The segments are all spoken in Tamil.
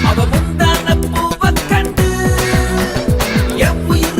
அவ முந்தான பூவ கண்டு என் உயிர்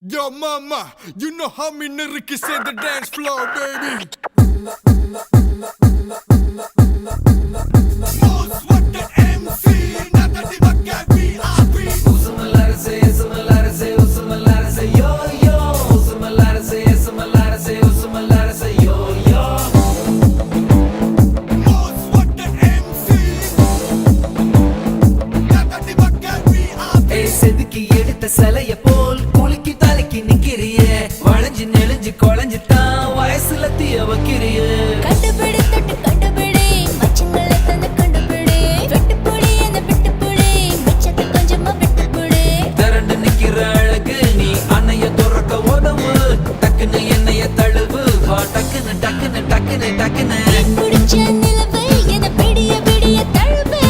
Yo mama, you know how me niggas in the dance floor, baby. Most wanted MC, nada de vaca VIP. Usumalarse, usumalarse, yo yo. Usumalarse, usumalarse, yo yo. Most wanted MC, nada de vaca VIP. ஏய் செதுக்கி எடுத்த சிலைய போல் குலுக்கி தலைக்கி நிக்கிறியே, வளைஞ்சு நெளிஞ்சு குழஞ்சு தான் வயசுல தீய வைக்கிறியே. கண்டுபிடி தொட்டு கண்டுபிடி மச்சங்களை தந்து கண்டுபிடி வெட்டுப்புடி என்ன வெட்டுப்புடி மிச்சத்தை கொஞ்சமா வெட்டுப்புடி திரண்டு நிக்கிற அழகு நீ அன்னைய துறக்க உதவு, டக்குன்னு என்னைய தழுவு வா, டக்குன்னு டக்குன்னு டக்குன்னு டக்குன்னு பிடிச்ச நிலவு என விடிய விடிய தழுவு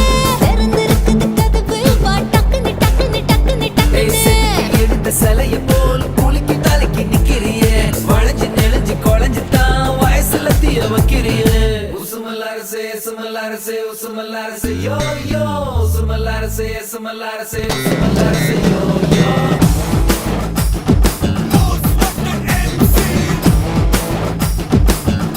திறந்திருக்குது கதவு வா டக்குன்னு டக்குன்னு டக்குன்னு ஏய் டக்குன்னு செதுக்கி எடுத்த சிலைய போல் குலுக்கி தலைக்கி நிக்கிறியே, வளைஞ்சு நெளிஞ்சு குழஞ்சு தான் வயசுல தீய வைக்கிறியே. உசுமலாரசே சுமலாரசே உசுமலாரசே யோ யோ. உசுமலாரசே சுமலாரசே உசுமலாரசே யோ யோ. Most wanted MC,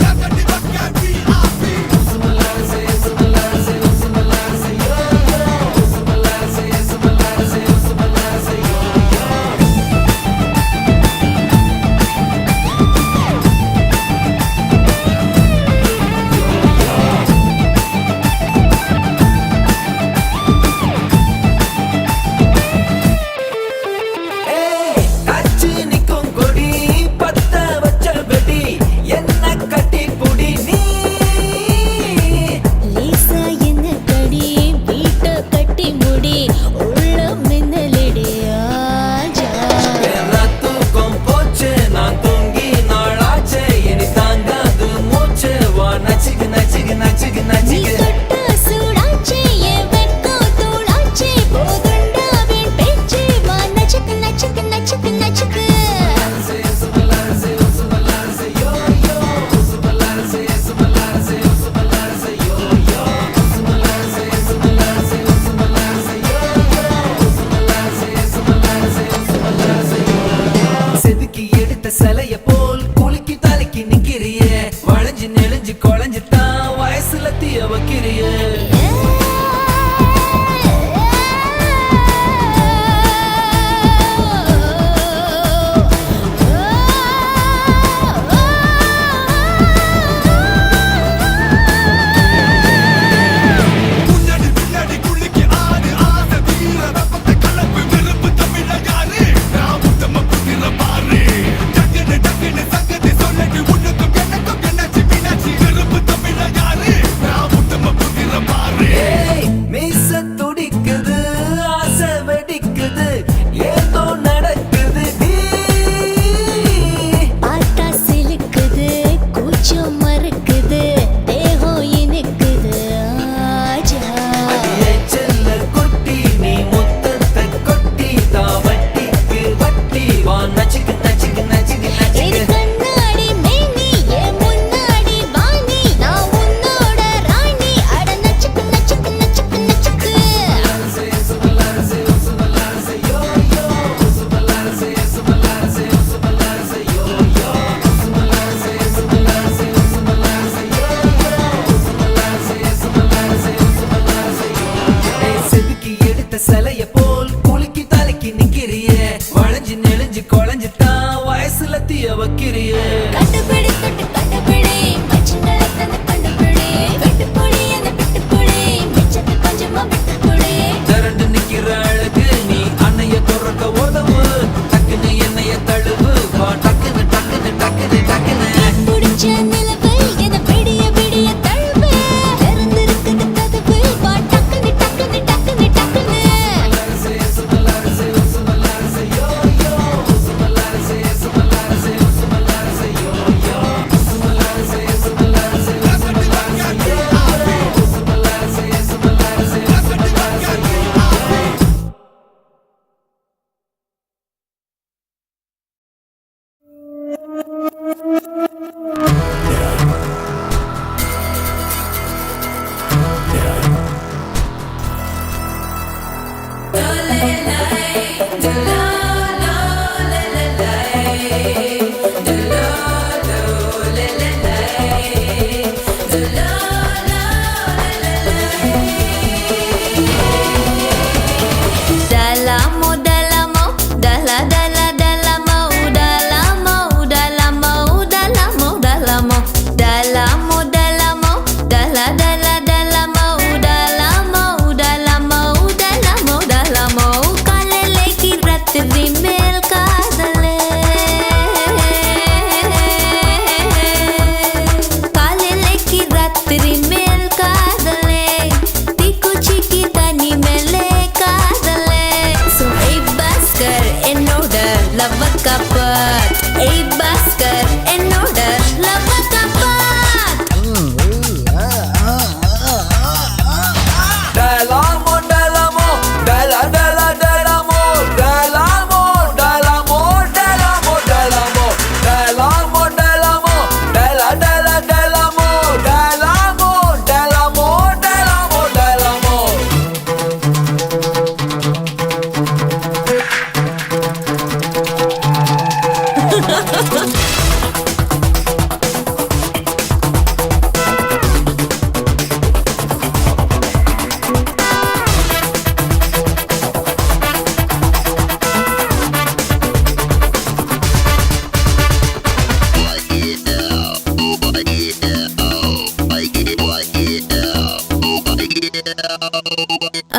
nada de vaca VIP. உசுமலாரசே சுமலாரசே உசுமலாரசே யோ யோ. உசுமலாரசே சுமலாரசே உசுமலாரசே யோ யோ.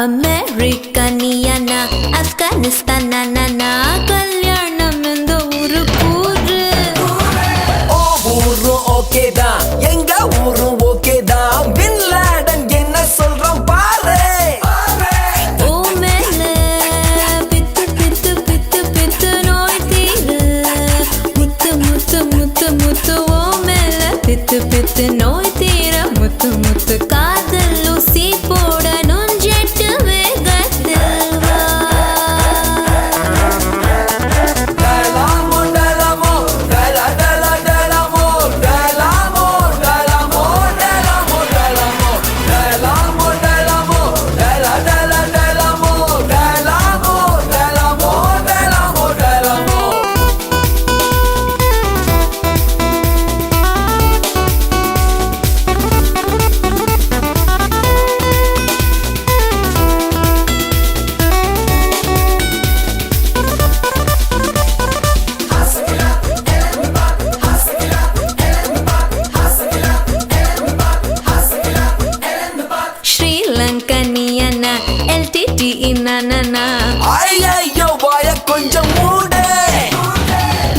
அமெரிக்கா நீயானா ஆப்கானிஸ்தான் நானா கல்யாணம் இந்த ஊரு கூறு ஓ ஊரும் ஓகே தான் எங்க ஊரும் ஓகே தான் பின் லாடன் என்ன சொல்றான் பாரு ஓ மேல பித்து பித்து பித்து பித்து நோய் தீரு முத்து முத்து முத்து முத்து ஓ மேல பித்து பித்து நோய் தீர முத்து முத்து காதல் ஊசி போட நுஞ்செட்டு வேகத்தில் வா டலமோ டலமோ டல டல டலமோ டலமோ டலமோ டலமோ டலமோ டலமோ டலமோ டல டல டலமோ டலமோ டலமோ டலமோ டலமோ ஸ்ரீலங்கா நீயானா எல்டிடி நானா ஐயோ வாய கொஞ்சம் மூடு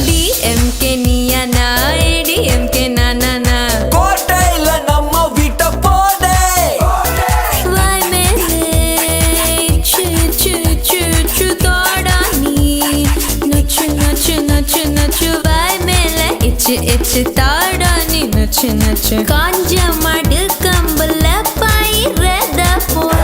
டிஎம்கே நீயானா ஏடிஎம்கே நானா கோட்டையில நம்ம வீட்டை போடு வாய் மேலே சு சு சு சு தோடா நீ நச்சு நச்சு நச்சு நச்சு வாய் மேலே இச்சு இச்சு தாடா நீ நச்சு நச்சு காஞ்ச மாடு கம்பல பயிரத போல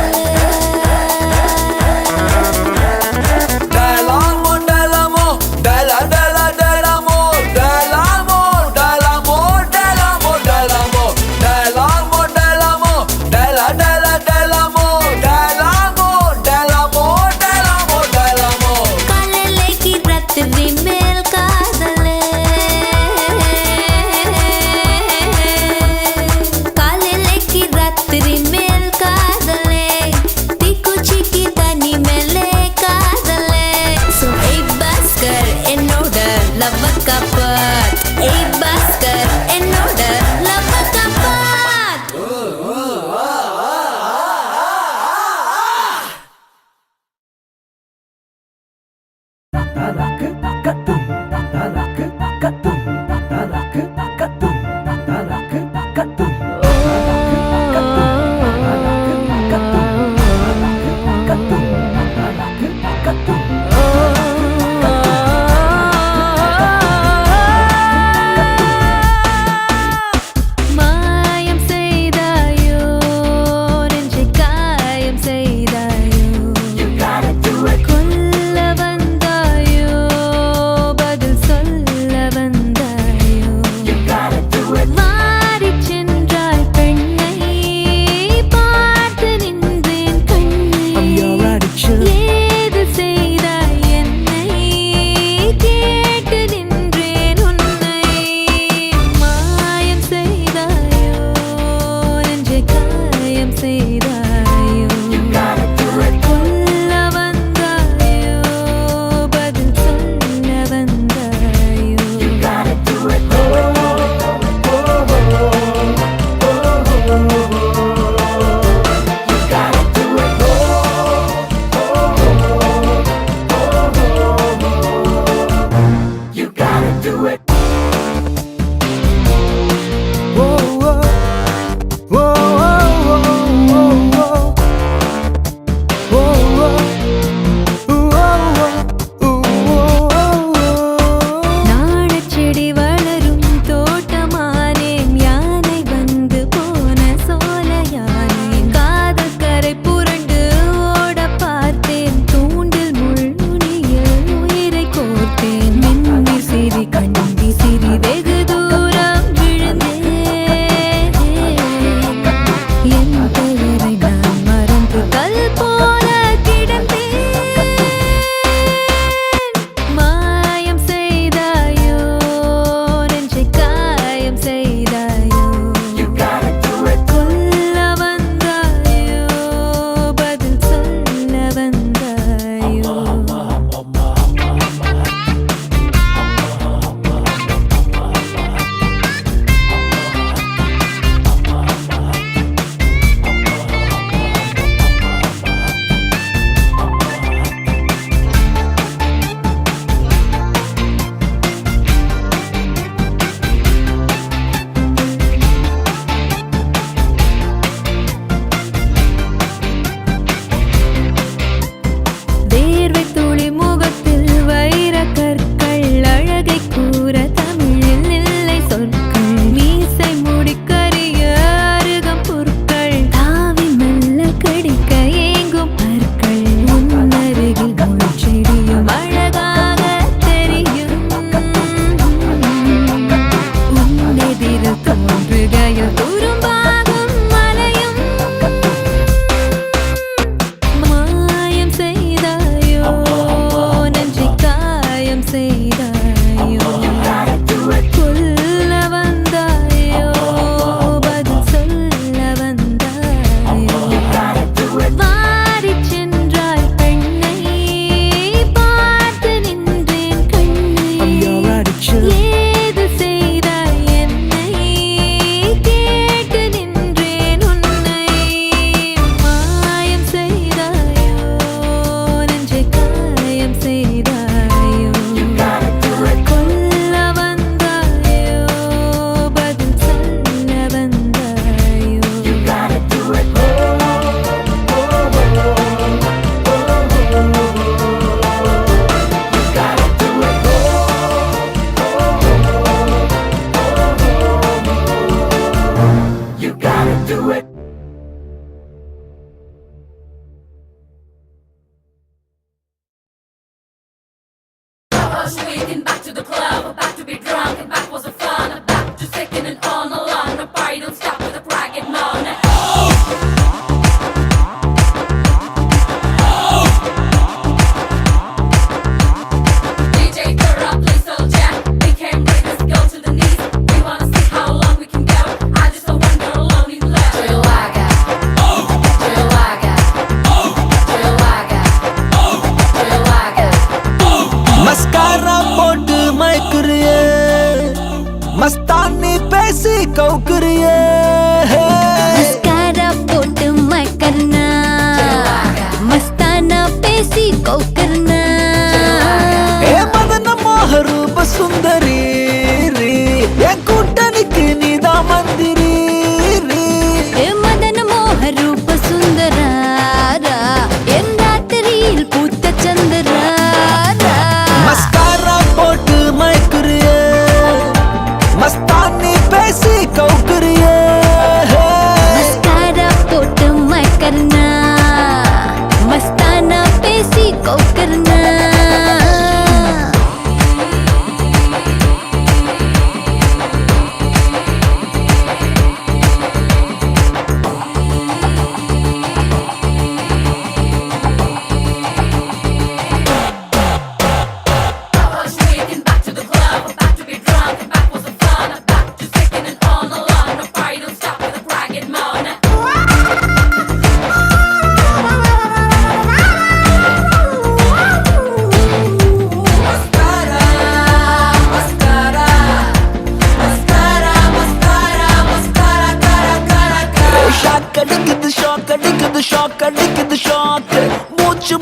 அடிக்குது ஷாக் அடிக்குது ஷாக் அடிக்குது ஷாக் மூச்சு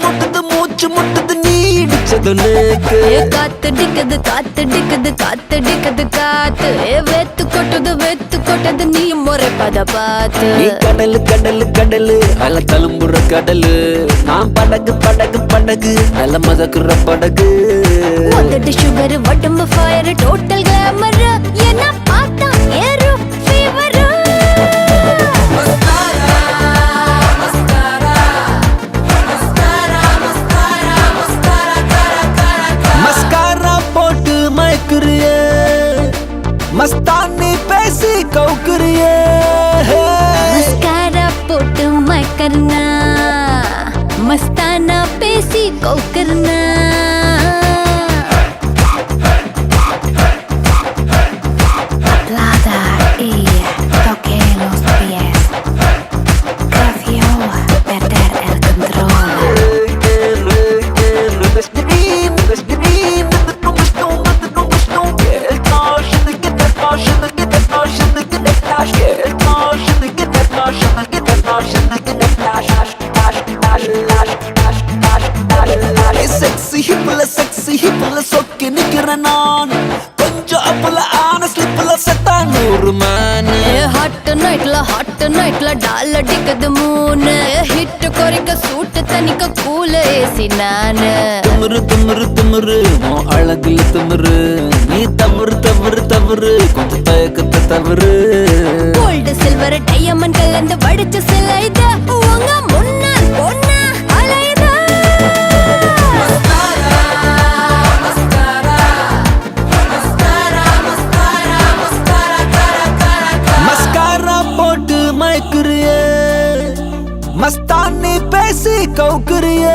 முட்டுது நீ இடிச்சது நேக்கு காத்தடிக்குது காத்தடிக்குது காத்தடிக்குது காத்து வெத்து கொட்டது நீ முறைப்பத பார்த்து நீ கடலு கடலு கடலு அல தழும்புற கடலு நான் படகு அல மதக்குற படகு உதடு சுகர் உடம்பு ஃபயர் டோட்டல் கிளாமர் என்ன பார்த்தா ஏறும் ஃபீவர் மஸ்காரா போட்டு மயக்குறிய மஸ்தானி பேசி கவுக்குறிய மஸ்காரா போட்டு மயக்கர்னா மஸ்தானா பேசி கவுக்கர்னா Toque los pies. Cafio, perder el control. Sexy hipla சொக்கி நிக்கிறேன் நான் கொஞ்சம் அப்பல ஆன ஸ்லிப்ல செத்தா 100 man ஹாட் நைட்ல டால் அடிக்குது மூணு ஹிட் குறைக்க சூட்டு தனிக்க கூல ஏசி நானு திமிரு உன் அழகுல திமிரு நீ தவறு கொஞ்சம் தயக்கத்தை தவறு கோல்டு சில்வர் டைமண்ட் கலந்து வடிச்ச சிலை இது உங்க முன்னால் பொண்ணா அலையுது மஸ்காரா போட்டு மயக்குறிய மஸ்தானி பேசி கவுக்குறிய